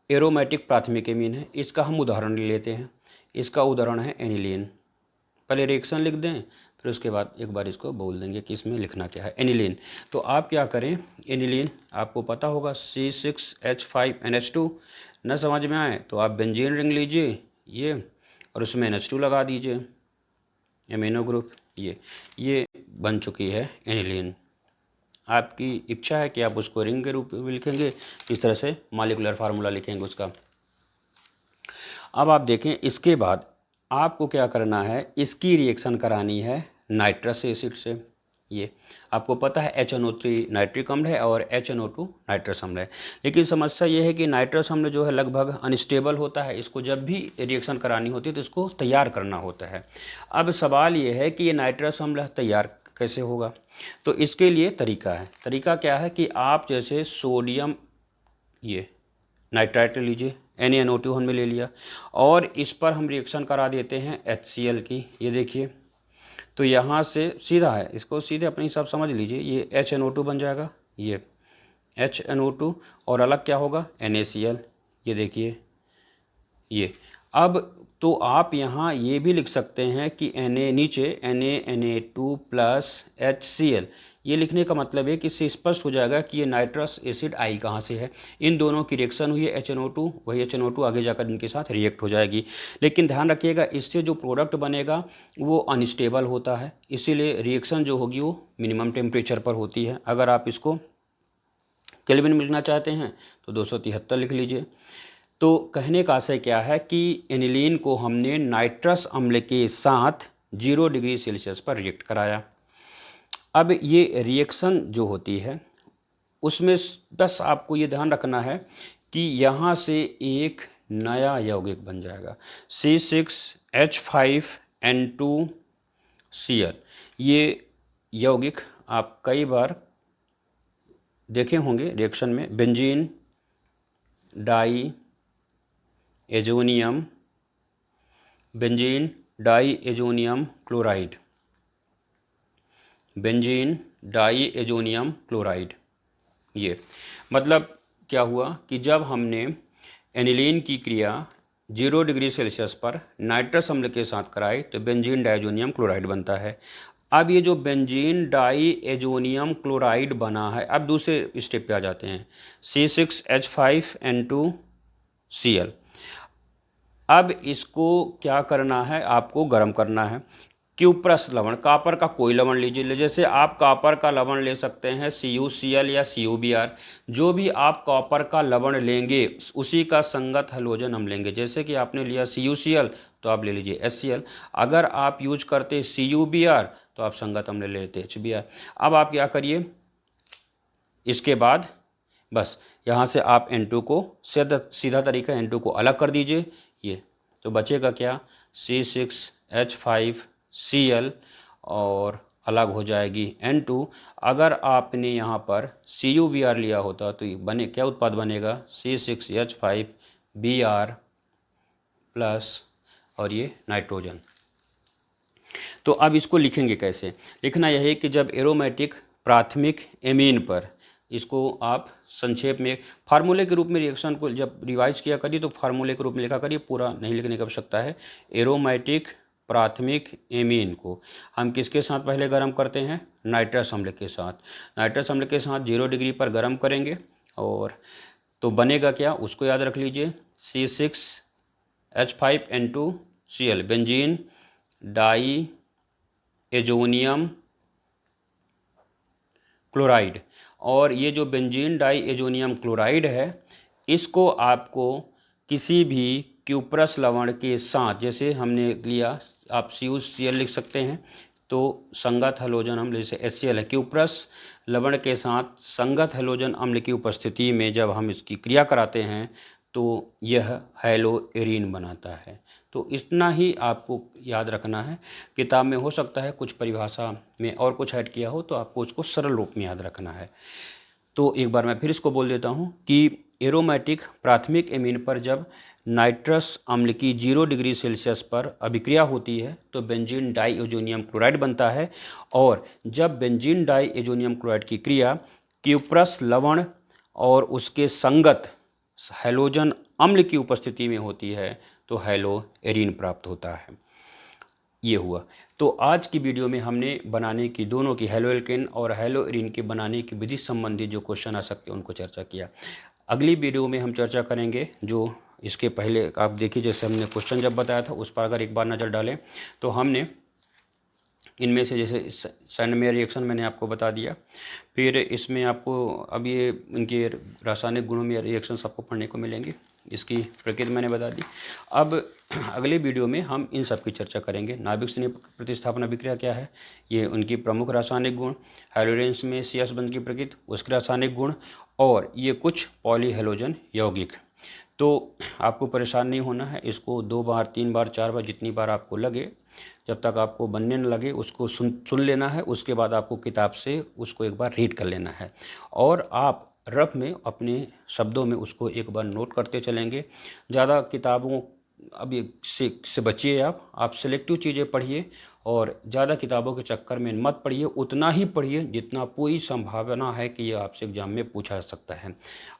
एरोमेटिक प्राथमिक एमीन है इसका हम उदाहरण लेते हैं। इसका उदाहरण है एनिलीन। पहले रिएक्शन लिख दें, फिर उसके बाद एक बार इसको बोल देंगे कि इसमें लिखना क्या है। एनिलीन, तो आप क्या करें, एनिलीन आपको पता होगा C6H5NH2। न समझ में आए तो आप बेंजीन रिंग लीजिए ये, और उसमें NH2 लगा दीजिए, एमिनो ग्रुप। ये बन चुकी है एनिलीन। आपकी इच्छा है कि आप उसको रिंग के रूप में लिखेंगे, इस तरह से मॉलिक्यूलर फार्मूला लिखेंगे उसका। अब आप देखें, इसके बाद आपको क्या करना है, इसकी रिएक्शन करानी है नाइट्रस एसिड से। ये आपको पता है HNO3 नाइट्रिक अम्ल है और HNO2 नाइट्रस अम्ल है। लेकिन समस्या ये है कि नाइट्रस अम्ल जो है लगभग अनस्टेबल होता है, इसको जब भी रिएक्शन करानी होती है तो इसको तैयार करना होता है। अब सवाल ये है कि ये नाइट्रस अम्ल तैयार कैसे होगा, तो इसके लिए तरीका है। तरीका क्या है कि आप जैसे सोडियम ये नाइट्राइट ले लीजिए, NaNO2 हमने ले लिया, और इस पर हम रिएक्शन करा देते हैं HCl की। ये देखिए, तो यहाँ से सीधा है, इसको सीधे अपने हिसाब समझ लीजिए, ये HNO2 बन जाएगा, ये HNO2, और अलग क्या होगा NaCl। ये देखिए ये। अब तो आप यहाँ ये भी लिख सकते हैं कि Na नीचे Na2 प्लस HCl, ये लिखने का मतलब है कि इससे स्पष्ट हो जाएगा कि ये नाइट्रस एसिड आई कहाँ से है। इन दोनों की रिएक्शन हुई है HNO2, वही HNO2 आगे जाकर इनके साथ रिएक्ट हो जाएगी। लेकिन ध्यान रखिएगा इससे जो प्रोडक्ट बनेगा वो अनस्टेबल होता है, इसीलिए रिएक्शन जो होगी वो मिनिमम टेम्परेचर पर होती है। अगर आप इसको केल्विन में लिखना चाहते हैं तो 273 लिख लीजिए। तो कहने का आशय क्या है कि एनिलीन को हमने नाइट्रस अम्ल के साथ 0 डिग्री सेल्सियस पर रिएक्ट कराया। अब ये रिएक्शन जो होती है उसमें बस आपको ये ध्यान रखना है कि यहाँ से एक नया यौगिक बन जाएगा C6H5N2Cl। ये यौगिक आप कई बार देखे होंगे रिएक्शन में, benzene diazonium, benzene diazonium chloride, benzene diazonium chloride. ये मतलब क्या हुआ कि जब हमने एनिलीन की क्रिया 0 डिग्री सेल्सियस पर नाइट्रस अम्ल के साथ कराई तो बेंजीन डाइजोनियम क्लोराइड बनता है। अब ये जो बेंजीन डाई एजोनियम क्लोराइड बना है, अब दूसरे स्टेप पे आ जाते हैं, C6H5N2Cl। अब इसको क्या करना है, आपको गर्म करना है। क्यूप्रस लवण, कापर का कोई लवण लीजिए, जैसे आप कापर का लवण ले सकते हैं CuCl या CuBr। जो भी आप कॉपर का लवण लेंगे उसी का संगत हैलोजन हम लेंगे। जैसे कि आपने लिया CuCl तो आप ले लीजिए HCl। अगर आप यूज करते CuBr तो आप संगत अम्ल ले लेते HBr। अब आप क्या करिए, इसके बाद बस यहाँ से आप N2 को सीधा तरीका N2 को अलग कर दीजिए। ये तो बचेगा क्या, C6H5Cl और अलग हो जाएगी N2। अगर आपने यहाँ पर CuBr लिया होता तो बने क्या उत्पाद बनेगा, C6H5Br प्लस और ये नाइट्रोजन। तो अब इसको लिखेंगे कैसे, लिखना यह है कि जब एरोमेटिक प्राथमिक एमीन पर, इसको आप संक्षेप में फार्मूले के रूप में रिएक्शन को जब रिवाइज किया करिए तो फार्मूले के रूप में लिखा करिए, पूरा नहीं लिखने की आवश्यकता है। एरोमेटिक प्राथमिक एमीन को हम किसके साथ पहले गर्म करते हैं, नाइट्रस अम्ल के साथ। नाइट्रस अम्ल के साथ 0 डिग्री पर गर्म करेंगे और तो बनेगा क्या, उसको याद रख लीजिए, C6H5N2Cl benzene diazonium chloride. और ये जो बेंजीन डाई एजोनियम क्लोराइड है इसको आपको किसी भी क्यूप्रस लवण के साथ, जैसे हमने लिया आप CuCl लिख सकते हैं, तो संगत हैलोजन अम्ल जैसे HCl है, क्यूप्रस लवण के साथ संगत हैलोजन अम्ल की उपस्थिति में जब हम इसकी क्रिया कराते हैं तो यह हैलोएरीन बनाता है। तो इतना ही आपको याद रखना है। किताब में हो सकता है कुछ परिभाषा में और कुछ ऐड किया हो तो आपको उसको सरल रूप में याद रखना है। तो एक बार मैं फिर इसको बोल देता हूँ कि एरोमेटिक प्राथमिक एमीन पर जब नाइट्रस अम्ल की 0 डिग्री सेल्सियस पर अभिक्रिया होती है तो बेंजीन डाई एजोनियम क्लोराइड बनता है। और जब बेंजीन डाई एजोनियम क्लोराइड की क्रिया क्यूप्रस लवण और उसके संगत हैलोजन अम्ल की उपस्थिति में होती है तो हैलोएरीन प्राप्त होता है। ये हुआ। तो आज की वीडियो में हमने बनाने की दोनों की हैलोएल्केन और हैलोएरीन के बनाने की विधि संबंधी जो क्वेश्चन आ सकते हैं उनको चर्चा किया। अगली वीडियो में हम चर्चा करेंगे जो इसके पहले आप देखिए, जैसे हमने क्वेश्चन जब बताया था उस पर अगर एक बार नज़र डालें तो हमने इनमें से जैसे सैंडमेयर रिएक्शन मैंने आपको बता दिया, फिर इसमें आपको अब ये इनके रासायनिक गुणों में रिएक्शंस आपको पढ़ने को मिलेंगे, इसकी प्रकृति मैंने बता दी। अब अगले वीडियो में हम इन सब की चर्चा करेंगे। नाभिक स्नेह प्रतिस्थापन अभिक्रिया क्या है, ये उनकी प्रमुख रासायनिक गुण, हैलोजेन्स में CS बंध की प्रकृति, उसके रासायनिक गुण, और ये कुछ पॉलीहैलोजन यौगिक। तो आपको परेशान नहीं होना है, इसको 2 बार 3 बार 4 बार जितनी बार आपको लगे, जब तक आपको बनने न लगे उसको सुन लेना है। उसके बाद आपको किताब से उसको एक बार रीड कर लेना है और आप रफ में अपने शब्दों में उसको एक बार नोट करते चलेंगे। ज़्यादा किताबों अब से बचिए, आप सेलेक्टिव चीज़ें पढ़िए और ज़्यादा किताबों के चक्कर में मत पढ़िए। उतना ही पढ़िए जितना पूरी संभावना है कि ये आपसे एग्ज़ाम में पूछा जा सकता है।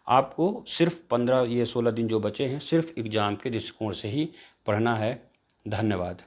आपको सिर्फ 15 ये 16 दिन जो बचे हैं सिर्फ एग्ज़ाम के दृष्टिकोण से ही पढ़ना है। धन्यवाद।